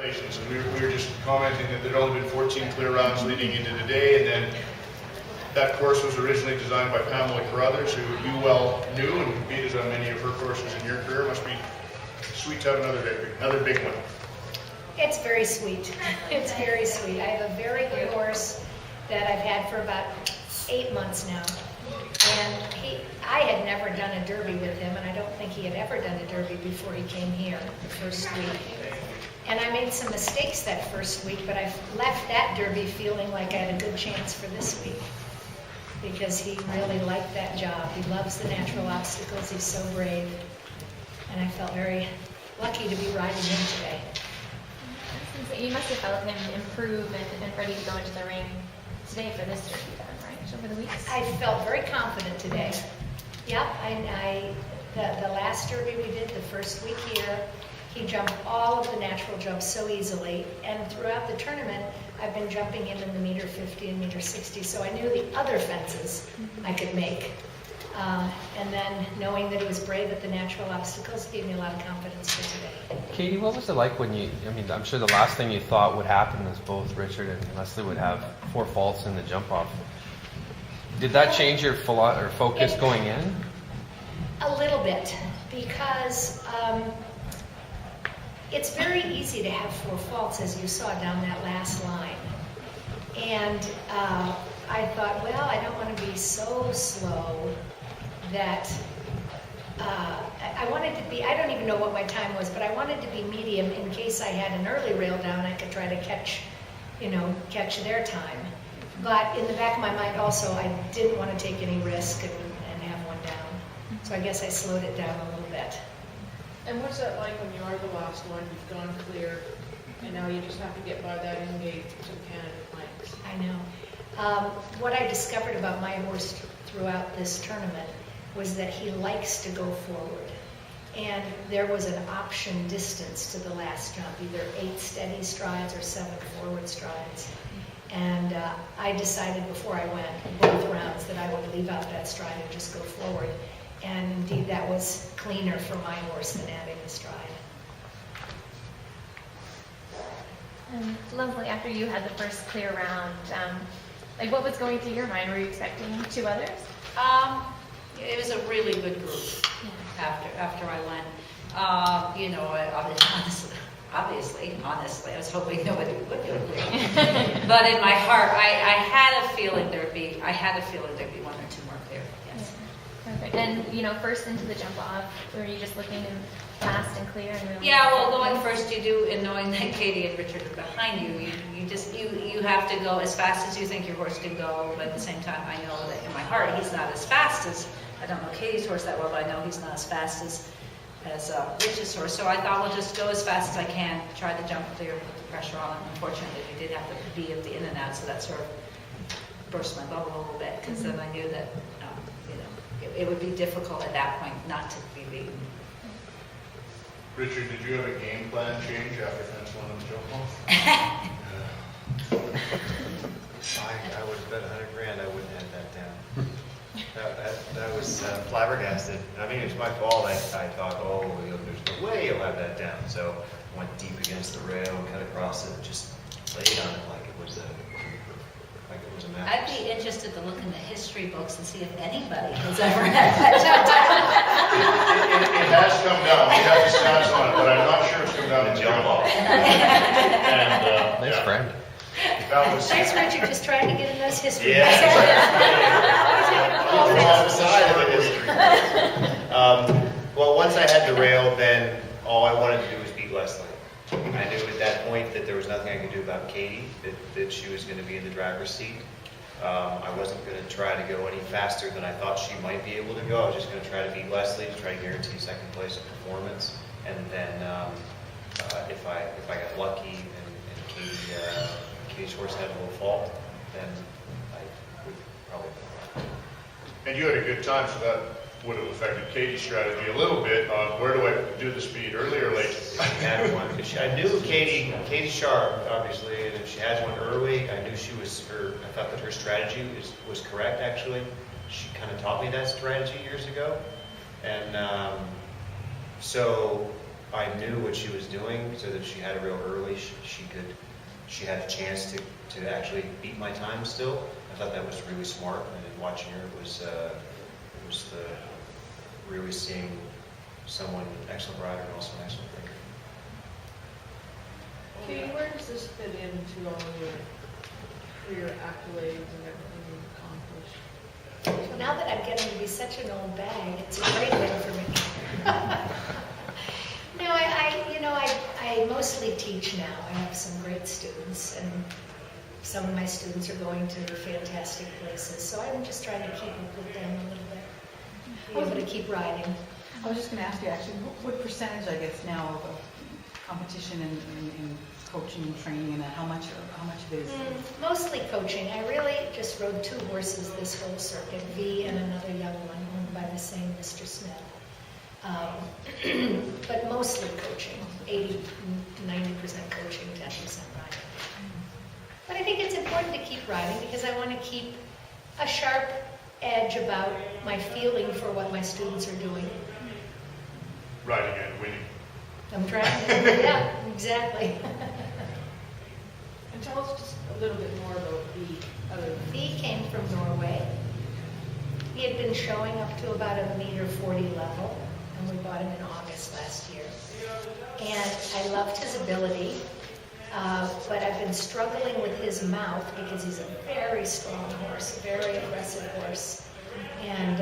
Congratulations. And we were just commenting that there'd only been 14 clear rounds leading into today, and then that course was originally designed by Pamela Carruthers, who you well knew and competed on many of her courses in your career. Must be sweet to have another big one. It's very sweet. It's very sweet. I have a very good horse that I've had for about 8 months now. And I had never done a derby with him, and I don't think he had ever done a derby before he came here the first week. And I made some mistakes that first week, but I left that derby feeling like I had a good chance for this week, because he really liked that job. He loves the natural obstacles. He's so brave. And I felt very lucky to be riding him today. You must have felt him improve and ready to go into the ring today for this derby then, right? Over the weeks? I felt very confident today. Yeah, the last derby we did the first week here, he jumped all of the natural jumps so easily, and throughout the tournament, I've been jumping him in the meter 50 and meter 60, so I knew the other fences I could make. And then knowing that he was brave at the natural obstacles gave me a lot of confidence for today. Katie, what was it like when I'm sure the last thing you thought would happen was both Richard and Leslie would have 4 faults in the jump off. Did that change your focus going in? A little bit, because it's very easy to have 4 faults, as you saw down that last line. And I thought, well, I don't want to be so slow that I wanted to be, I don't even know what my time was, but I wanted to be medium in case I had an early rail down. I could try to catch their time. But in the back of my mind also, I didn't want to take any risk and have one down. So I guess I slowed it down a little bit. And what's that like when you are the last one, you've gone clear, and now you just have to get by that in-gate to Canada planks? I know. What I discovered about my horse throughout this tournament was that he likes to go forward. And there was an option distance to the last jump, either 8 steady strides or 7 forward strides. And I decided before I went both rounds that I would leave out that stride and just go forward. And indeed, that was cleaner for my horse than adding the stride. And Leslie, after you had the first clear round, what was going through your mind? Were you expecting 2 others? It was a really good group after I went. Honestly, I was hoping nobody would do it. But in my heart, I had a feeling there'd be 1 or 2 more clear. Yes. Perfect. And first into the jump off, were you just looking fast and clear and really? Yeah, well, going first you do, and knowing that Katie and Richard are behind you, you have to go as fast as you think your horse can go. But at the same time, I know that in my heart he's not as fast as, I don't know Katie's horse that well, but I know he's not as fast as Rich's horse. So I thought, we'll just go as fast as I can, try to jump clear, put the pressure on. And unfortunately, we did have to be at the in and out, so that sort of burst my bubble a little bit, because then I knew that it would be difficult at that point not to be beaten. Richard, did you have a game plan change after fence 1 and jump off? I would have bet $100,000 I wouldn't have that down. That was flabbergasted. I mean, it's my fault. I thought, there's no way you'll have that down. So I went deep against the rail and cut across it, just laid on it like it was a match. I'd be interested to look in the history books and see if anybody has ever had that It has come down. We have the stats on it, but I'm not sure it's come down to jump off. And, Nice friend. That was... Thanks, Richard, just trying to get in those history Yeah, books. side of the history. Well, once I had the rail, then all I wanted to do was beat Leslie. I knew at that point that there was nothing I could do about Katie, that she was going to be in the driver's seat. I wasn't going to try to go any faster than I thought she might be able to go. I was just going to try to beat Leslie, to try to guarantee second place in performance. And then if I got lucky and Katie's horse had a little fault, then I would probably go. And you had a good time, so that would have affected Katie's strategy a little bit on where do I do the speed, early or late? She had one, because I knew Katie's sharp, obviously, and if she has one early, I knew I thought that her strategy was correct, actually. She kind of taught me that strategy years ago. And so I knew what she was doing, so that she had a real early, she had a chance to actually beat my time still. I thought that was really smart, and watching her was really seeing someone, excellent rider and also an excellent thinker. Katie, where does this fit into all of your career accolades and everything you've accomplished? Well, now that I'm getting to be such an old bag, it's a great win for me. No, I mostly teach now. I have some great students, and some of my students are going to fantastic places, so I'm just trying to keep up with them a little bit, be able to keep riding. I was just going to ask you actually, what percentage, I guess, now of competition and coaching and training and that, how much of it is? Mostly coaching. I really just rode 2 horses this whole circuit, V and another young one owned by the same Mr. Smith. But mostly coaching, 80 to 90% coaching, 10% riding. But I think it's important to keep riding because I want to keep a sharp edge about my feeling for what my students are doing. Riding and winning. I'm trying to, yeah, exactly. And tell us just a little bit more about V came from Norway. He had been showing up to about 1.40 m level, and we bought him in August last year. And I loved his ability, but I've been struggling with his mouth because he's a very strong horse, very aggressive horse. And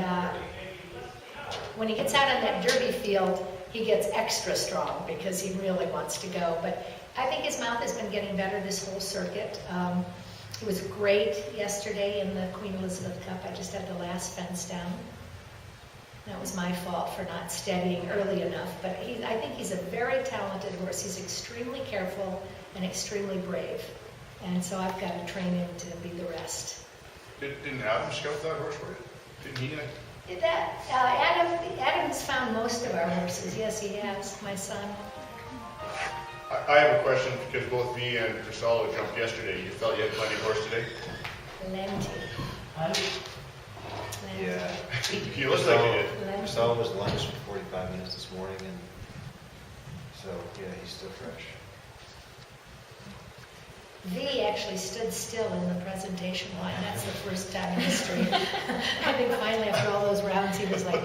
when he gets out on that derby field, he gets extra strong because he really wants to go. But I think his mouth has been getting better this whole circuit. It was great yesterday in the Queen Elizabeth Cup. I just had the last fence down. That was my fault for not steadying early enough. But I think he's a very talented horse. He's extremely careful and extremely brave. And so I've got to train him to be the rest. Didn't Adam scout that horse for you? Didn't he? Did that? Adam's found most of our horses. Yes, he has, my son. I have a question because both V and Cristallo jumped yesterday. You felt you had plenty of horse today? Plenty. Yeah. He looks like he did. Cristallo was lunch for 45 minutes this morning, and so, yeah, he's still fresh. V actually stood still in the presentation line. That's the first time in history. I think finally after all those rounds he was like,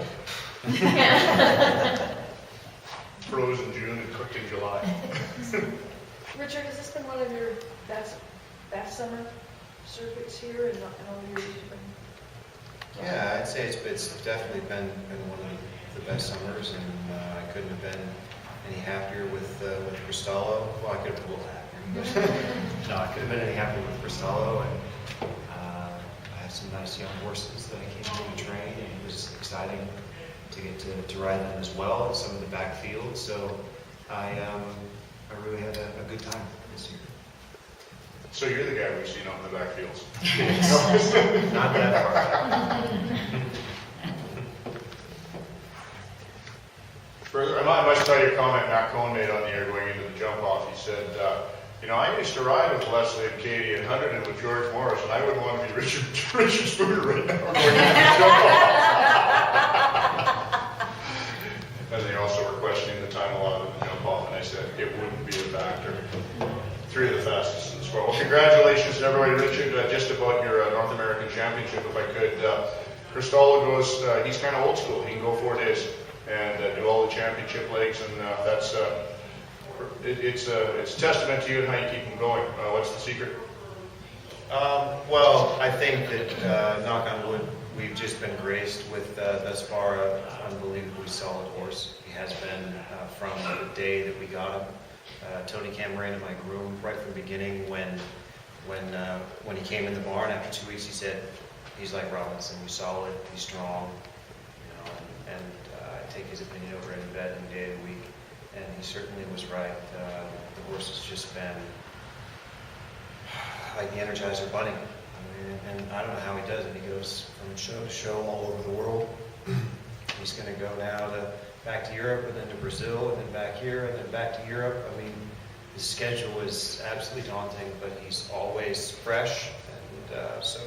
Froze in June and cooked in July. Richard, has this been one of your best summer circuits here in all your years? Yeah, I'd say it's definitely been one of the best summers, and I couldn't have been any happier with Cristallo. Well, I could have been a little happier. No, I could have been any happier with Cristallo, and I have some nice young horses that I came home to train, and it was exciting to get to ride them as well in some of the backfields. So I really had a good time this year. So you're the guy we've seen out in the backfields. Not that far. Further, I must tell you a comment Matt Cohn made on the air going into the jump off. He said, I used to ride with Leslie and Katie and Hunterton with George Morris, and I wouldn't want to be Richard Spooner right now going into the jump off. And they also were questioning the time allotted in the jump off, and I said it wouldn't be a factor. 3 of the fastest in the sport. Well, congratulations to everybody, Richard. Just about your North American Championship, if I could. Cristallo goes, he's kind of old school. He can go 4 days and do all the championship legs, and that's it's a testament to you and how you keep them going. What's the secret? Well, I think that, knock on wood, we've just been graced with thus far an unbelievably solid horse. He has been from the day that we got him. Tony Camarena, my groom, right from the beginning, when he came in the barn after 2 weeks, he said, he's like Robinson, he's solid, he's strong, and I take his opinion over any bet any day of the week, and he certainly was right. The horse has just been like the Energizer Bunny. And I don't know how he does it. He goes from show to show all over the world. He's going to go now back to Europe, and then to Brazil, and then back here, and then back to Europe. I mean, his schedule is absolutely daunting, but he's always fresh, and so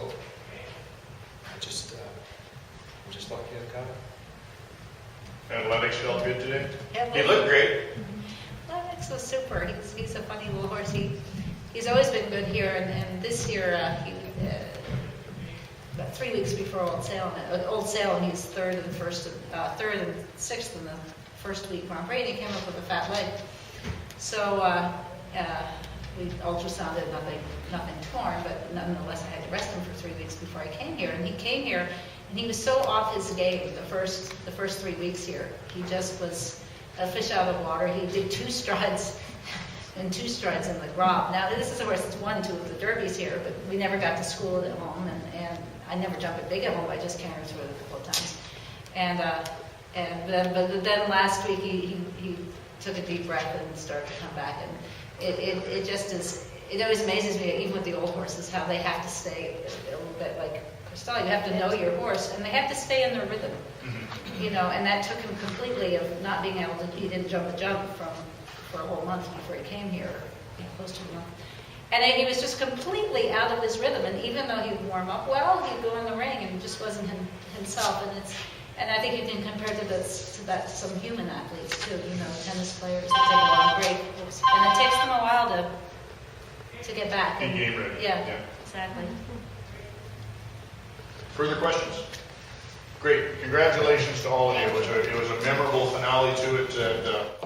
I'm just lucky I've got him. And Lennox felt good today? Yeah, He looked great. Lennox was super. He's a funny little horse. He's always been good here, and this year, about 3 weeks before Old Salem, he's third and sixth in the first week Grand Prix, and he came up with a fat leg. So we ultrasounded, nothing torn, but nonetheless I had to rest him for 3 weeks before I came here. And he came here, and he was so off his game the first 3 weeks here. He just was a fish out of water. He did 2 strides in the Grob. Now this is of course won 2 of the derbies here, but we never got to school it at home, and I never jumped it big at home. I just carried through it a couple of times. But then last week he took a deep breath and started to come back, and it just is. It always amazes me, even with the old horses, how they have to stay a little bit like Cristallo. You have to know your horse, and they have to stay in their rhythm. You know, and that took him completely of not being able to. He didn't jump a jump for a whole month before he came here, close to a month. And he was just completely out of his rhythm. And even though he'd warm up well, he'd go in the ring and he just wasn't himself. And I think you can compare that to some human athletes too. You know, tennis players that take a long break, and it takes them a while to get back. Be game ready. Yeah, exactly. Further questions? Great. Congratulations to all of you. It was a memorable finale to it.